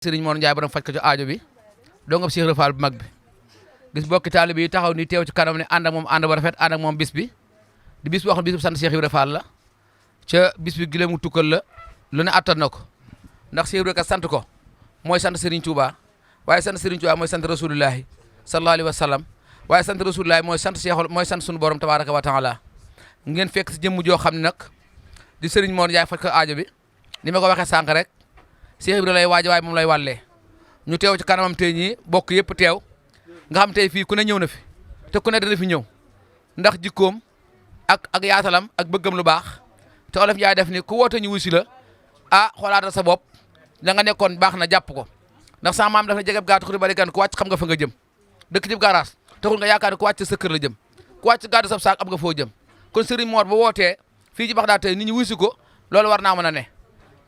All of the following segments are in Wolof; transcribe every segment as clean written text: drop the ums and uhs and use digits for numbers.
Serigne Mor Ndiaye borom faj ko ci aajo bi doo nga Cheikh Ibra Fall bu mag bi gis bokki taalibe yi taxaw ni teew ci kanam ne ànd ak moom ànd ba rafet ànd ak moom bis bi di bis boo xam ne bis bu sant Cheikh Ibra Fall la ca bis bi gile mu tukkal la lu ne attan na ko ndax Cheikh Ibra ka sant ko mooy sant Serigne Touba waaye sant Serigne Touba mooy sant rasulullahi sallallahu alayhi wa sallam waaye sant rasulullahi mooy sant Cheikh mooy sant sunu borom tabaraka wa taala ngeen fekk si jëmm joo xam ne nag di Serigne Mor Ndiaye faj ko aajo bi ni ma ko waxee sànq rek Cheikh Ibra lay waaj waaye moom lay wàllee ñu teew ci kanamam tey ñii bokk yëpp teew nga xam tey fii ku ne ñëw na fi te ku ne dana fi ñëw ndax jikkoom ak yaatalam ak bëggam lu baax te olof Njaay def ni ku woote ñu wusi la xoolaatal sa bopp la nga nekkoon baax na jàpp ko ndax sama maam daf na jegeb gaatu xuri bari gan ku wàcc xam nga fa nga jëm dëkk ci garage taxul nga yaakaar ne ku wàcc sa kër la jëm ku wàcc gaadu sab saak am nga foo jëm kon Serigne Mor ba wootee fii ci Baxdaad tey nit ñi wusi ko loolu war naa mën a ne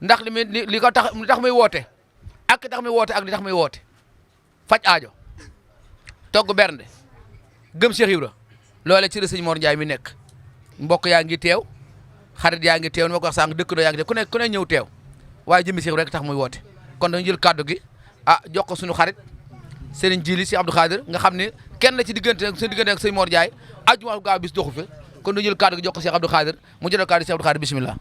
ndax li ko tax li tax muy woote ak li tax muy woote ak li tax muy woote faj aajo togg bernde gëm Cheikh Ibra loolee ci la sëñ Mor Ndiaye mi nekk mbokk yaa ngi teew xarit yaa ngi teew ni ma ko wax sànq dëkk doo yaa ngi teew ku ne ñëw teew waaye jëmmi Cheikh Ibra rek tax muy woote kon dañu jël kàddu gi jox ko suñu xarit Serigne Djili si Abdou Khadir nga xam ne kenn la ci diggante ak sëñ Mor Ndiaye ajuma gaaw bis doxu fi kon dañu jël kàddu gi jox ko Cheikh Abdou Khadir mu jël kàddu Cheikh Abdou Khadir bismillah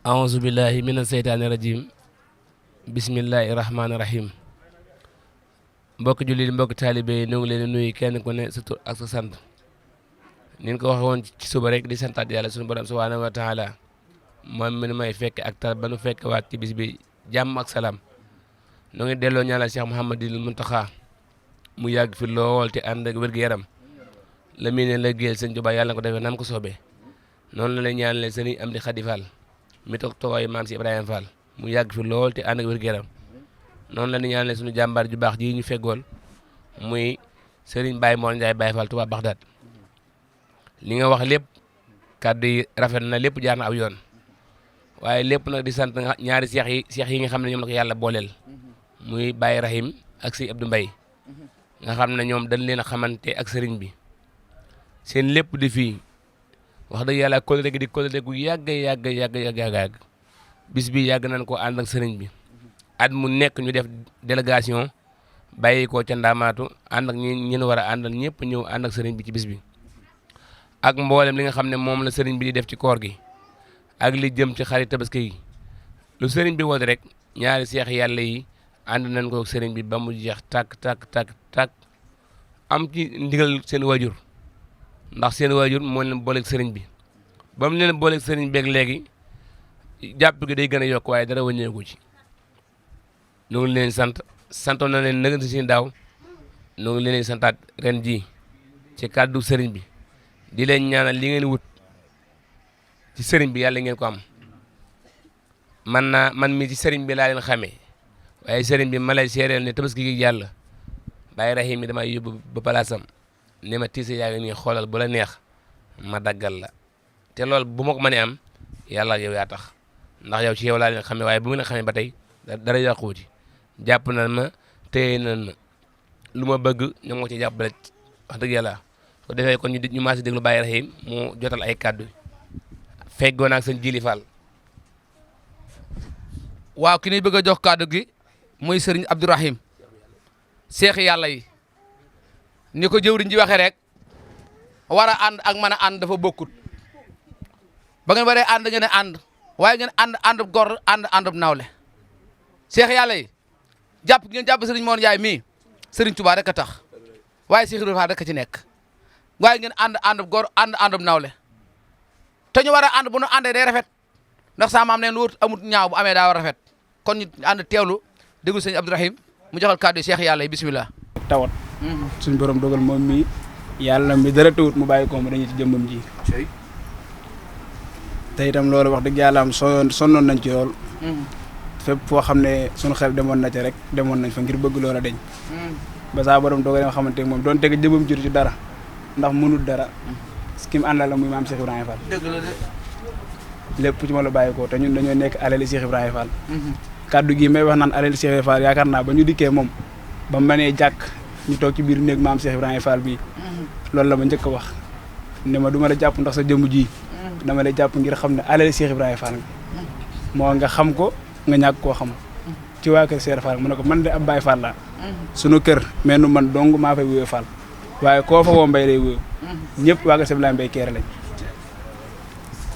aouzu billahi mina seytaani rajim bismillahi rahmaani rahim mbokki jullit mbokki taalibe yi ñoo ngi leen di nuyu kenn ku ne sa tur ak sa sant ni ko waxee woon ci suba rek di santaat yàlla suñu borom subhanahu wa taala moom mi may fekk ak tal ba nu fekk waat ci bis bi jàmm ak salaam ñoo ngi delloo ñaanal Cheikh Mouhamadul Mountakha mu yàgg fi lool te ànd ak wér-gu-yaram la muy ne la géel sëñ Tuubaa yàlla na ko defee nam ko soobee noonu la lay ñaanalee sëriñ Amdi Xadi Fall mi toog toogaayu maam si Ibrahima Fall mu yàgg fi lool te ànd ak wér-gu-yaram noonu la ñu ñaanale suñu jàmbaar ju baax ji ñu feggool muy Serigne Baye Mor Ndiaye Baye Fall Touba Baxdaad li nga wax lépp kàddu yi rafet na lépp jaar na aw yoon waaye lépp nag di sant ñaari seex yi nga xam ne ñoom la ko yàlla booleel muy Baye Rahim ak si Abdou Mbaye nga xam ne ñoom dañ leen a xamante ak Serigne bi seen lépp di fii wax dëgg yàlla kóllëre gi di kóllëre gu yàgg bis bi yàgg nañ ko ànd ak sëriñ bi at mu nekk ñu def délégation bàyyi ko ca Ndaamaatu ànd ak ñi war a àndal ñëpp ñëw ànd ak sëriñ bi ci bis bi ak mboolem li nga xam ne moom la sëriñ bi di def ci koor gi ak li jëm ci xarit tabaski yi lu sëriñ bi woote rek ñaari seex yàlla yi ànd nañ ko ak sëriñ bi ba mu jeex tàkk am ci ndigal seen waajur ndax seen waajur moo leen booleeg sëriñ bi ba mu leen booleeg sëriñ beeg léegi jàpp gi day gën a yokk waaye dara wàññeeku ci ñoo ngi leen santoon na leen nëgën si seen daaw ñoo ngi leen santaat ren ji ci kàddu sëriñ bi di leen ñaanal li ngeen wut ci sëriñ bi yàlla ngeen ko am man mi ci sëriñ bi laa leen xamee waaye sëriñ bi ma lay seereel ne tabaski gi yàlla Baye Rahim mi damay yóbbu ba palaasam ne ma tiise yaa ngi nii xoolal bu la neex ma daggal la te loolu bu ma ko mënee am yàlla yow yaa tax ndax yow ci yow laa leen xamee waaye bu ma leen xamee ba tey dara yàquwu ci jàpp nañ ma téye nañ ma lu ma bëgg ñoo ngi ko ci jàppale wax dëgg yàlla ko defee kon ñu maasi déglu Baye Rahim mu jotal ay kàddu feggoon ak sëñ Jili Fall. waaw ki ñuy bëgg a jox kàddu gi muy Serigne Abdourahim seex yàlla yi ni ko jëwriñ ji waxee rek war a ànd ak mën a ànd dafa bokkut ba ngeen waree ànd ngeen ànd waaye ngeen ànd gor ànd nawle seex yàlla yi ngeen jàpp Serigne Mor Ndiaye mii Serigne Touba rek a tax waaye Cheikh Ibra Fall rek a ci nekk waaye ngeen ànd gor ànd nawle te ñu war a ànd bu nu àndee day rafet ndax sa maam neen lu wut amut ñaaw bu amee daa war rafet kon ñu ànd teewlu déglu sëñ Abdourahim mu joxal kàddu yi seex yàlla yi bismillah tawat suñ borom dogal moom mi yàlla mi dara tawut mu bàyyi ko mu dañu ci jëmmam ji te itam loolu wax dëgg yàlla am sonnoon nañ ci lool fépp foo xam ne suñu xel demoon na ci rek demoon nañ fa ngir bëgg loola deñ ba saa borom dogal nga xamante moom doon teg jëmmam ji ci dara ndax mënul dara ki mu àndal la muy maam Cheikh Ibrahima Fall dëgg la de lépp ci ma la bàyyi ko te ñun dañoo nekk alali Cheikh Ibrahima Fall kaddu gi may wax naan alali Cheikh Ibrahima Fall yaakaar naa ba ñu dikkee moom ba mu mënee jàkk ñu toog ci biir néeg maam Cheikh Ibrahima Fall bii loolu la ma njëkk a wax ne ma du ma la jàpp ndax sa jëmm ji dama lay jàpp ngir xam ne alali Cheikh Ibrahima Fall moo nga xam ko nga ñàkk koo xam ci waa kër Seer Fall mu ne ko man de ab Baay Fall laa sunu kër mais nu man dong maa fay wuyoo Fall waaye koo fa woo mbay lay wuyoo ñëpp waa kër Sëñ Ablaye Mbaye Kéré lañ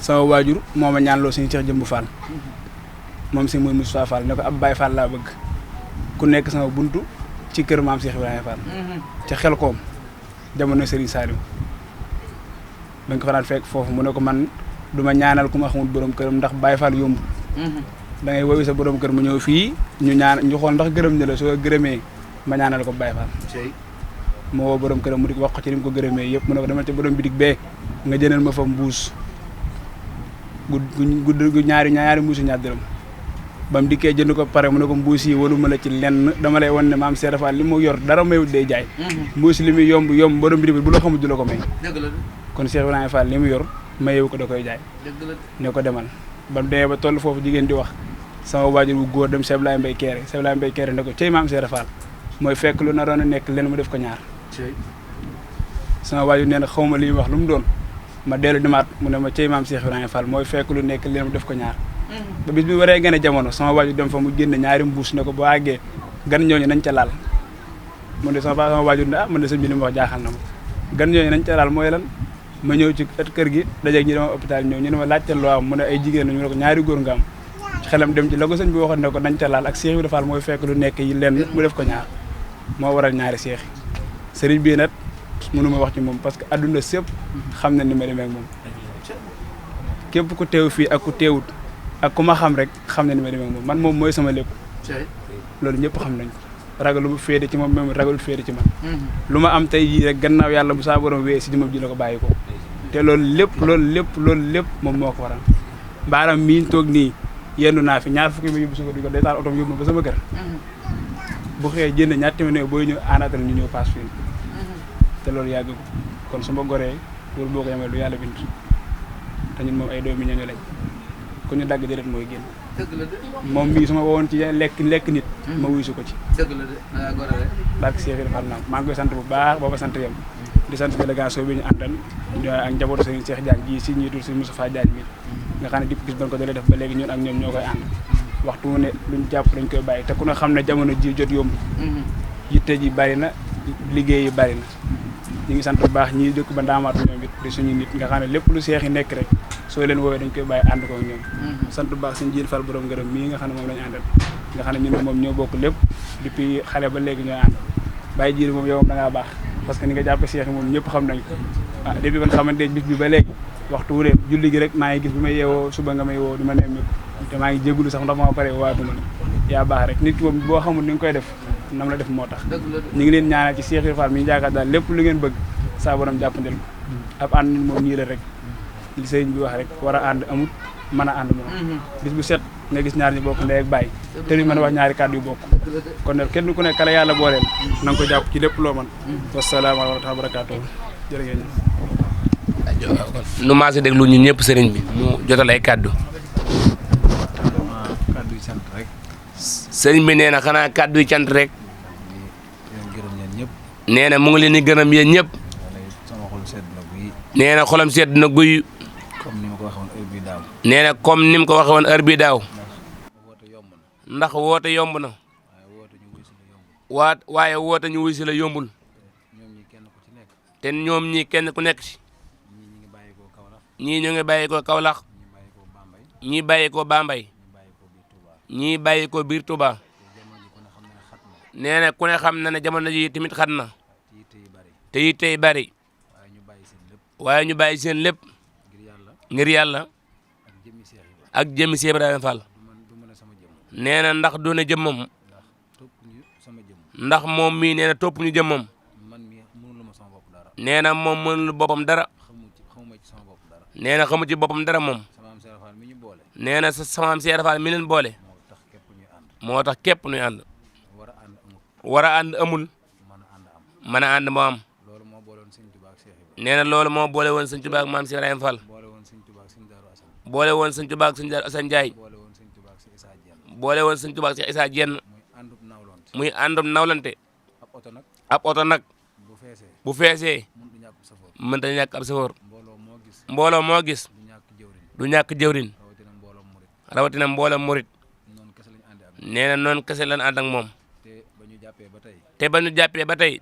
sama waajur moo ma ñaan loo suñu Cheikh Jëmbu Fall moom si muy Moustapha Fall ne ko ab Baay Fall laa bëgg ku nekk sama buntu ci kër maam Cheikh Ibrahima Fall ca xel koom jamono Serigne Saliou bañ ko fa daan fekk foofu mu ne ko man du ma ñaanal ku ma xamul borom këram ndax Baay Fall yomb da ngay wowi sa borom kër mu ñëw fii ñu xool ndax gërëm ne la soo gërëmee ma ñaanal ko Baay Fall moo woo borom këram mu di wax ko ci li mu ko gërëmee yëpp mu ne ko demal ca borom bitig bee nga jënal ma fa mbuus gu ñaari mbuusi ñaar dërëm ba mu dikkee jënd ko pare mu ne ko mbuus yi waluma la ci lenn dama lay wan ne maam Seera Fall li mu yor dara mayut day jaay mbuus li muy yomb borom bitig bi bu la xamul du la ko may kon Cheikh Ibrahima Fall li mu yor mayewu ko da koy jaay ne ko demal ba mu demee ba toll foofu jigéen di wax sama waajur bu góor dem Sëñ Ablaye Mbaye Kéré Sëñ Ablaye Mbaye Kéré ne ko cey maam Seera Fall mooy fekk lu naroon a nekk len mu def ko ñaar sama waajur nee na xaw ma li muy wax lu mu doon ma dellu demaat mu ne ma cey maam Cheikh Ibrahima Fall mooy fekk lu nekk leen mu def ko ñaar ba bis bi waree gën a jamono sama waajur dem fa mu génne ñaari mbuus ne ko boo àggee gan ñooñu nañ ca laal mu ne sama waajur ne man de sëñ bi li mu wax jaaxal na ma gan ñooñu nañ ca laal mooy lan ma ñëw ci kër gi dajeeg ñi dama hôpital ñëw ñu ne ma laajte loo am mu ne ay jigéen ñu ne ko ñaari góor nga am xelam dem ci la ko sëñ bi waxoon ne ko nañ ca laal ak Cheikh Ibrahima Fall mooy fekk lu nekk yi lenn mu def ko ñaar moo waral ñaari seex sëriñ bii nag mënuma wax ci moom parce que adduna sépp xam na ni ma demee ak moom képp ku teew fii ak ku teewut ak ku ma xam rek xam na ni ma demee ak moom man moom mooy sama lépp loolu ñëpp xam nañ ko ragalu mu féete ci moom même ragalu féete ci man lu ma am tey yii rek gannaaw yàlla bu saa borom wee si jëmam ji la ko bàyyi ko te loolu lépp moom moo ko waral baaram miiñ toog nii yendu naa fi ñaar fukki ma yóbbu suko di ko day taal otom yóbbu ba sama kër bu xëyee jënd ñaar téeméer booy ñëw àndaatal ñu ñëw paas fii te loolu yàgg ko kon su ma goree loolu boo ko yemee lu yàlla bind te ñun moom ay doomi ñooñu lañ ku ñu dagg jëlet mooy génn moom mii su ma wowoon ci lekk nit ma wuyu su ko ci barke Cheikh Ibrahima Fall maa ngi koy sant bu baax booba sant yam di sant délégation bi ñu àndal ak njabootu Serigne Cheikh Diagne ji si ñiitul si Moustapha Diagne mi nga xam ne dipp gis ban ko dalee def ba léegi ñun ak ñoom ñoo koy ànd waxtu mu ne luñ jàpp dañ koy bàyyi te ku ne xam ne jamono ji jot yomb yitte ji bari na liggéey yi bari na ñu ngi sant bu baax ñii dëkk ba ndaamaatu ñoom it di suñu nit nga xam ne lépp lu seex yi nekk rek soo leen woowee dañ koy bàyyi ànd ko ñoom sant bu baax suñu jiil Fall borom ngërëm mii nga xam ne moom lañu àndal nga xam ne ñun moom ñoo bokk lépp depuis xale ba léegi ñooy ànd bàyyi jiil moom yow moom da ngaa baax parce que ni nga jàppe seex yi moom ñëpp xam nañ ko ah depuis ban xamante bis bi ba léegi waxtu wu ne julli gi rek maa ngi gis bi may yeewoo suba nga may woo di ma neem te maa ngi jégalu sax ndax ma pare waatuma la yaa baax rek nit ki moom boo xamul ni nga koy def nam la def moo tax ñu ngi leen ñaanal ci Cheikh Ibrahima Fall mi ñu jaakaar daal lépp lu ngeen bëgg saa borom jàppandel ko ab ànd nit moom nii la rek li sëriñ bi wax rek war a ànd amut mën a ànd moom bis bu set nga gis ñaar ñi bokk ndey ak bàyyi te ñu mën a wax ñaari kàddu yu bokk kon nag kenn ku nekk kala yàlla booleel na nga ko jàpp ci lépp loo mën wasalaamaaleykum wa barakaatuh jërëjëf nu maase déglu ñun ñëpp sëriñ bi mu jotal ay kàddu kàddu yi sant rek sëriñ bi nee na xanaa kàddu yi cant rek nee na mu ngi leen di gërëm yéen ñëpp sama xol sedd na guy nee na xolam sedd na guy comme ni ma ko waxee woon heure bii daaw nee na comme ni mu ko waxee woon heure bii daaw woote yomb na ndax woote yomb na waaye woote ñu wuy si la yombul ñoom ñi kenn ku ci nekk te ñoom ñi kenn ku nekk si ñii ñi ngi bàyyi koo Kaolack ñii ñu ngi bàyyi ko Kaolack ñii bàyyi koo Bambey ñii bàyyi ko biir Touba nee na ku ne xam na ne jamono ji tamit xat na te yitte yi bari waaye ñu bàyyi seen lépp ngir yàlla ak jëmmi Cheikh Ibrahima Fall nee na ndax doone jëmmam ndax moom mii nee na topp ñu jëmmam nee na moom mënul boppam dara nee na xamu ci boppam dara moom nee na sa samaam Cheikh Fall mi leen boole moo tax képp nuy ànd war a ànd amul mën a ànd moo am nee na loolu moo boole woon sëñ Tuubaa ak maam Cheikh Ibrahima Fall boole woon sëñ Tuubaa ak sëñ Daaru Asan Njaay boole woon sëñ Tuubaa ak Cheikh Issa Diène muy àndum nawlante ab oto nag bu feesee mënta ñàkk ab safoor mbooloo moo gis du ñàkk jëwrin rawatina mbooloo murit nee na noonu kese lan ànd ak moom. te ba ñu jàppee ba tey. te ba ñu jàppee ba tey.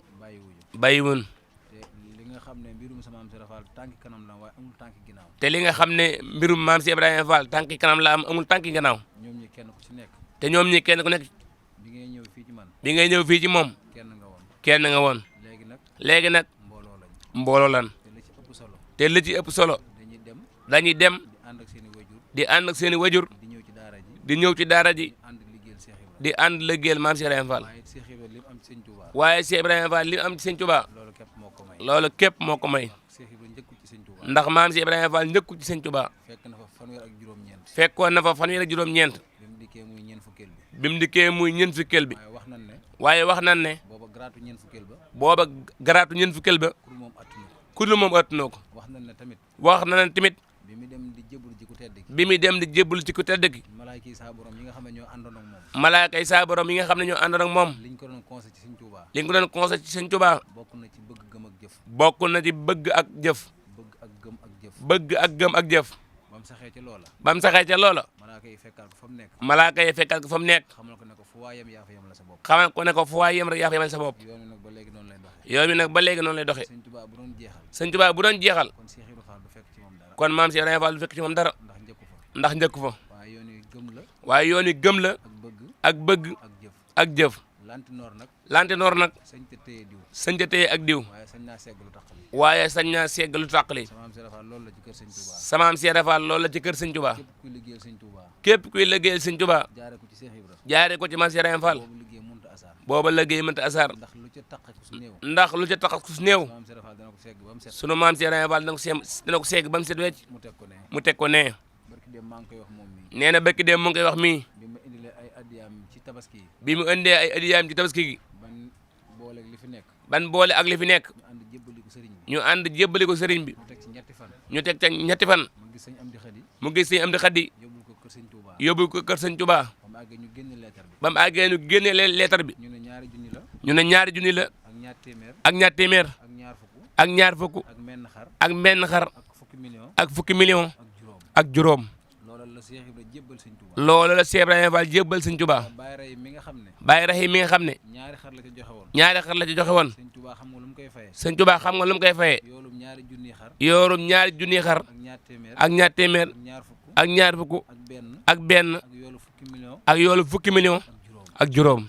bàyyiwuñ. te li nga xam ne mbirum sa maam Cheikh Fall tànki kanam la waaye amul tànki ginnaaw. te li nga xam ne mbirum maam si Ibrahima Fall tànki kanam la am amul tànki gannaaw. ñoom ñi kenn ku ci nekk. te ñoom ñi kenn ku nekk. bi ngay ñëw fii ci man. bi ngay ñëw fii ci moom. kenn nga woon. léegi nag. mbooloo lan. te li ci ëpp solo. dañuy dem. di ànd ak seen i wajur. di ñëw ci daara ji. di ànd liggéeyal maam si Ibrahima Fall. waaye si Ibrahima Fall li am ci Sëñ Tuubaa. loolu képp moo ko may. ndax maam si Ibrahima Fall njëkku ci Sëñ Tuubaa. fekkoon na fa fanweer ak juróom-ñeent. bi mu dikkee muy ñeent fukkeel bi. waaye wax nan ne. booba garaatu ñeent fukkeel ba. ku dul moom attunoo ko. wax na ne tamit. bi muy dem di jébbalu ci ku tedd ki. malaaka yi saa borom yi nga xam ne ñoo àndoon ak moom. malaaka yi saa borom yi nga xam ne ñoo àndoon ak moom. liñ ko doon conseil ci Sëñ Tuubaa. liñ ko doon conseil ci Sëñ Tuubaa. bokk na ci bëgg gëm ak jëf. bokk na ci bëgg ak jëf. bëgg ak gëm ak jëf. ba mu saxee ca loola. ba mu saxee ca loola. malaaka yi fekkal ko fa mu nekk. malaaka yi fekkal ko fa mu nekk. xamal ko ne ko fu waay yem yaa fa yemal sa bopp. xamal ko ne ko fu waay yem rek yaa fa yemal sa bopp. yoon wi nag ba léegi noonu lay doxee. yoon wi nag ba léegi noonu lay doxee. Sëñ Tuubaa bu doon jeexal. Sëñ Tuubaa bu doon jeexal. kon Cheikh Ibrahima Fall du fekk ci moom dara. kon maam si Ibrahima Fall du fekk ci moom dara. ndax njëkku fa. waaye yoon wi gëm la. waaye yoon wi gëm la. ak bëgg. ak jëf. lantinoor nag. sañ ca téye diw. sañ ca téye ak diw. waaye sañ naa segg lu taqali. waaye sañ naa segg lu taqali. samaam Cheikh Ibrahima Fall loolu la ci kër Sëñ Tuubaa. samaam si Ibrahima Fall loolu la ci kër Sëñ Tuubaa. képp kuy liggéeyal Sëñ Tuubaa. képp kuy liggéeyal Sëñ Tuubaa. jaare ko ci Cheikh Ibrahima. jaare ko ci maam si Ibrahima Fall. booba liggéey mënta asaar. ndax lu ca taq ku su néew. ndax lu ca taq ku su néew. sunu maam Cheikh Ibrahima Fall dana ko segg ba mu set. dana ko segg ba mu set wecc. mu teg ko nee. mu teg ko nee. barki dem maa ngi koy wax moom mii. nee na barki dem mu ngi koy wax mii. bi ma indilee ay addiyaam ci tabaski yi. bi mu indee ay adiyaam ci tabaski gi. ban boole ak li fi nekk. ban boole ak li fi nekk. ñu ànd jébbali ko sëriñ bi. ñu ànd jébbali ko sëriñ bi. mu teg ci ñetti fan. ñu teg ca ñetti fan. mu gis sëñ Amdi Xadi. mu gis sëñ Amdi Xadi. yóbbul ko kër Sëñ Tuubaa. yóbbul ko kër Sëñ Tuubaa. ba mu àggee ñu génne leetar bi. ba mu àggee ñu génne leetar bi. ñu ne ñaari junni la. ñu ne ñaari junni la. ak ñaar téeméer. ak ñaar téeméer. ak ñaar fukk. ak ñaar fukk. ak menn xar. ak menn xar. ak fukki million. ak fukki million. ak juróom. ak juróom. loolu la Cheikh Ibrahima jébbal Sëñ Tuubaa. loolu la Cheikh Ibrahima Fall jébbal Sëñ Tuubaa. Baye Rahim mi nga xam ne. Baye Rahim mi nga xam ne. ñaari xar la ci joxe woon. ñaari xar la ci joxe woon. Sëñ Tuubaa xam nga lu mu koy fayee. Sëñ Tuubaa xam nga lu mu koy fayee. yoolum ñaari junni xar. yoorum ñaari junni xar. ak ñaar téeméer. ak ñaar téeméer. ak ñaar fukk. ak ñaar fukk. ak benn. ak benn. ak yoolu fukki million. ak yoolu fukki million. ak juróom.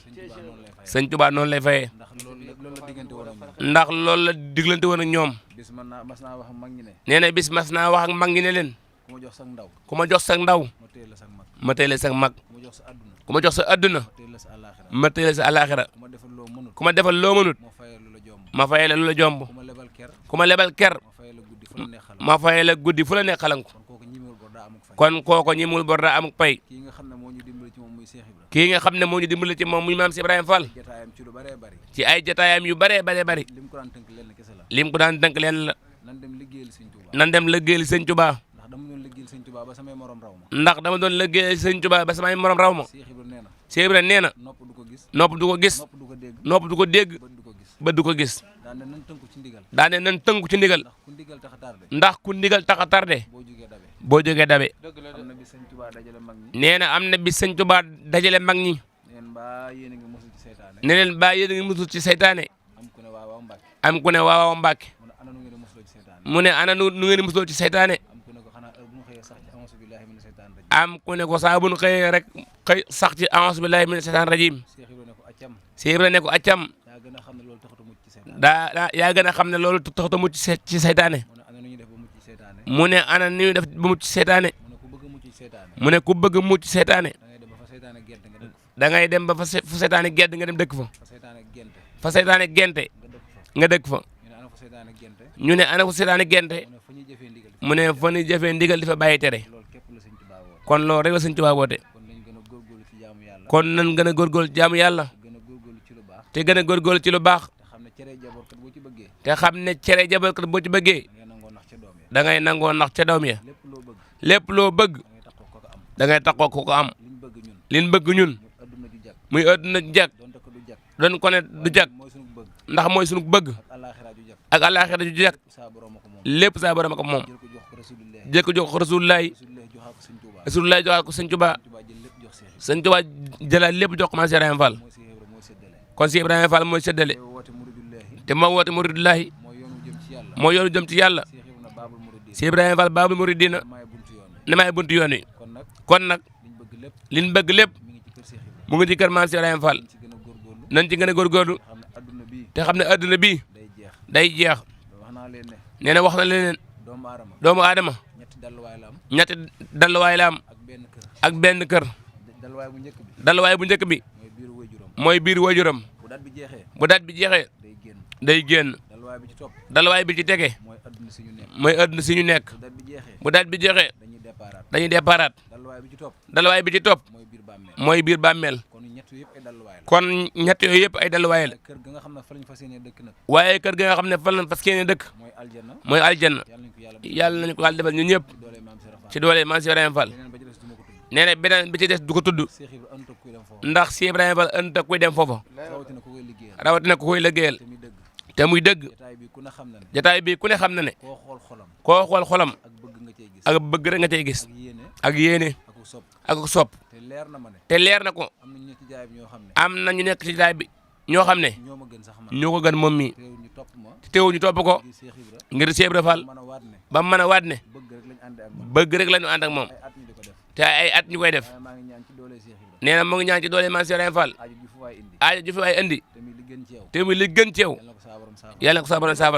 Sëñ Tuubaa noonu lay fayee. ndax loolu la diggante woon ak ñoom. ndax loolu la diglante woon ak ñoom. bis mas naa wax ak mag ñi ne. nee na bis mas naa wax ak mag ñi ne leen. ku ma jox sax ndaw. ku ma jox sa ndaw. ma téye la sax mag. ma téye la sa mag. ku ma jox sa adduna. ku ma jox sa adduna. ma téye la sa àllaaxira. ma téye la sa àllaaxira. ku ma defal loo mënut. ku ma defal loo mënut. ma fayal lu la jomb. ma fayee la lu la jomb. ku ma lebal ker. ku ma lebal ker. ma fayal la guddi fu la neex xalam. ma fayee la guddi fu la neex xalanku. kon kooku ñimewul bor daa amuk fay. kon kooko ñimul bor daa amuk pay. kii nga xam ne moo ñu dimbali ci moom muy Cheikh Ibrahima. kii nga xam ne moo ñu dimbali ci moom muy maam si Ibrahima Fall. jotaayam ci lu bëree bëri. ci ay jotaayam yu bëree bëree bëri. lim ko daan tënk lenn kese la. lim ko daan tënk leen la. nan dem liggéeyal Sëñ Tuubaa. nan dem liggéeyal Sëñ Tuubaa. ndax dama doon liggéeyal Sëñ Tuubaa ba samay morom raw ma. ndax dama doon liggéeyal Sëñ Tuubaa ba samay morom raw ma. Cheikh Ibrahima nee na. Cheikh Ibrahima nee na. nopp du ko gis. nopp du ko gis. nopp du ko dégg. nopp du ko dégg. bët du ko gis. bët du ko gis. daane nan tënku ci ndigal. daane nan tënku ci ndigal. ndax ku ndigal tax a tardé. ndax ku ndigal tax a tardé. boo jógee dabe. boo jógee dabe. am na bi Sëñ Tuubaa dajale mag ñi. nee na am na bi Sëñ Tuubaa dajale mag ñi. neen mbaa yéen a ngi mosul ci seytaane. ne leen baa yéen a ngi musul ci seytaane. am ku ne waaw Mbàkke. am ku ne waaw Mbàkke. mu ne ana nu ngeen a mosuloo ci seytaane. mu ne ana nu ngeen musuloo ci seytaane. am ku ne ko xanaa heure bu ñu xëyee sax ci a'uuzu billaahi mina seytaane rajim. am ku ne ko saa bu nu xëyee rek xëy sax ci a'uuzu billaahi mina seytaane rajim. Cheikh Ibrahima ne ko accam. Cheikh Ibrahima ne ko accam. yaa gën a xam ne loolu taxut a mucc ci seytaane. yaa gën a xam ne loolu taxut a mucc ci seytaane. mu ne ana nu ñuy def ba mucc ci seytaane. mu ne ana nu ñuy def ba mucc ci seytaane. mu ne ku bëgg a mucc ci seytaane. mu ne ku bëgg mucc seytaane. da ngay dem ba fa seytaane gedd nga dëkk fa. da ngay dem ba fu seytaane gedd nga dem dëkk fa. fa seytaane gente. fa seytaane gente nga dëkk fa. ñu ne ana fa seytaane gente. ñu ne ana fu seytaane gente. mu ne fa ñuy jëfee ndigal. mu ne fa ñuy jëfee ndigal di fa bàyyi tere. loolu képp la Sëñ Tuubaa woote. kon loolu rek la Sëñ Tuubaa woote. kon nañ gën a góorgóorlu ci jaamu yàlla. kon nan gën a góorgóorlu jaamu yàlla. gën a góorgóorlu ci lu baax. te gën a góorgóorlu ci lu baax. te xam ne cere jaboot kat boo ci bëggee. te xam ne cere jaboot kat boo ci bëggee. da ngay nangoo nax ca doom ya. da ngay nangoo nax ca doom ya. lépp loo bëgg. lépp loo bëgg. da ngay taxaw ko ko am. da ngay taxoo ko ko am. liñ bëgg ñun. liñ bëgg ñun. adduna ju jag. muy adduna ju jag. donte ko du jag. doon ko ne du jag. mooy sunu bëgg. ndax mooy sunu bëgg. ak àllaaxira ju jag. ak àllaaxira ju jag. saa borom ko moom. lépp saa borom ko moom. jël ko jox ko Rasulullah. jël ko jox ko Rasulullaay. Rasulullah joxaat ko Sëñ Tuubaa. Rasulullaay joxaat ko Sëñ Tuubaa. Sëñ Tuubaa jël lépp jox sëñ Tuubaa jëlaat lépp jox ko maam Cheikh Ibrahima Fall mooy Cheikh Ibra mooy séddale kon Cheikh Ibrahima Fall mooy séddale te woote muridullahi te moo woote muridullahi mooy yoonu jëm ci yàlla moo yoonu jëm ci yàlla Cheikh Ibra baabul muridin Cheikh Ibrahima Fall baabul muridina maay buntu yoon ne maay buntu yoon wi kon nag kon nag liñ bëgg lépp liñ bëgg lépp mi ngi ci kër Cheikh Ibra mu ngi ci kër maam Cheikh Ibrahima Fall liñ ci gën a góorgóorlu nañ ci gën a góorgóorlu xam ne adduna bii te xam ne adduna bii day jeex day jeex wax naa leen ne nee na wax na leneen doomu aadama doomu aadama ñetti dalluwaay la am ñetti dalluwaay la am ak benn kër ak benn kër dalluwaay bu njëkk bi dalluwaay bu njëkk bi mooy biiru waajuram mooy biir waajuram bu dat bi jeexee bu daat bi jeexee day génn day génn dalluwaay bi ci topp dalluwaay bi ci tege mooy adduna si ñu nekk mooy adduna si ñu nekk bu dat bi jeexee bu daat bi jeexee dañuy déparaat dañuy déparaat dalluwaay bi ci topp dalluwaay bi ci topp mooy biir bàmmeel mooy biir bàmmeel kon ñett yëpp ay dalluwaay la kon ñett yooyu yëpp ay dalluwaay la waaye kër ga nga xam ne fa lañ fas yéene dëkk nag waaye kër gi nga xam ne fan lañ fas yéene dëkk mooy aljanna mooy aljanna yàlla nañ ko yàlla yàlla nañu ko yàlla defal def ñun ñëpp ci doole maam ci doole maam Cheikh Fall Cheikh Ibrahima Fall beneen ba ci des du ma ko tudd nee na beneen bi ci des du ko tudd Cheikh Ibra ënt ak kuy dem foofu ndax Cheikh Ibrahima Fall ënt ak kuy dem foofa rawatina ku koy liggéeyal rawatina ku koy liggéeyal te muy dëgg te muy dëgg jotaay bi ku ne xam na ne jotaay bi ku ne xam na ne koo xool xolam koo xool xolam ak bëgg nga cey gis ak bëgg rek nga cay gis ak yéene ak yéene ak sopp ak sopp te leer na ma ne te leer na ko am na ñu ci jaay bi ñoo xam ne am na ñu nekk ci jotaay bi ñoo xam ne ñoo ma gën sax man ñoo ko gën moom mii teew ñu topp ma teewul ñu topp ko ngir Cheikh Ibra ngir Cheikh Ibrahima Fall mën a waat ne ba mu mën a waat ne bëgg rek lañ àndee ak man bëgg rek la ñu ànd ak moom ay at ñu di ko def te ay at ñu koy def waaye maa ngi ñaan ci doole Cheikh Ibra nee na mu ngi ñaan ci doole maam Cheikh Ibrahima Fall aju ju fu waay indi aajo ju fi waay indi te muy li gën ci yow te muy li gën ci yow yàlla na ko saa borom saafara yàlla na ko sa borom saafara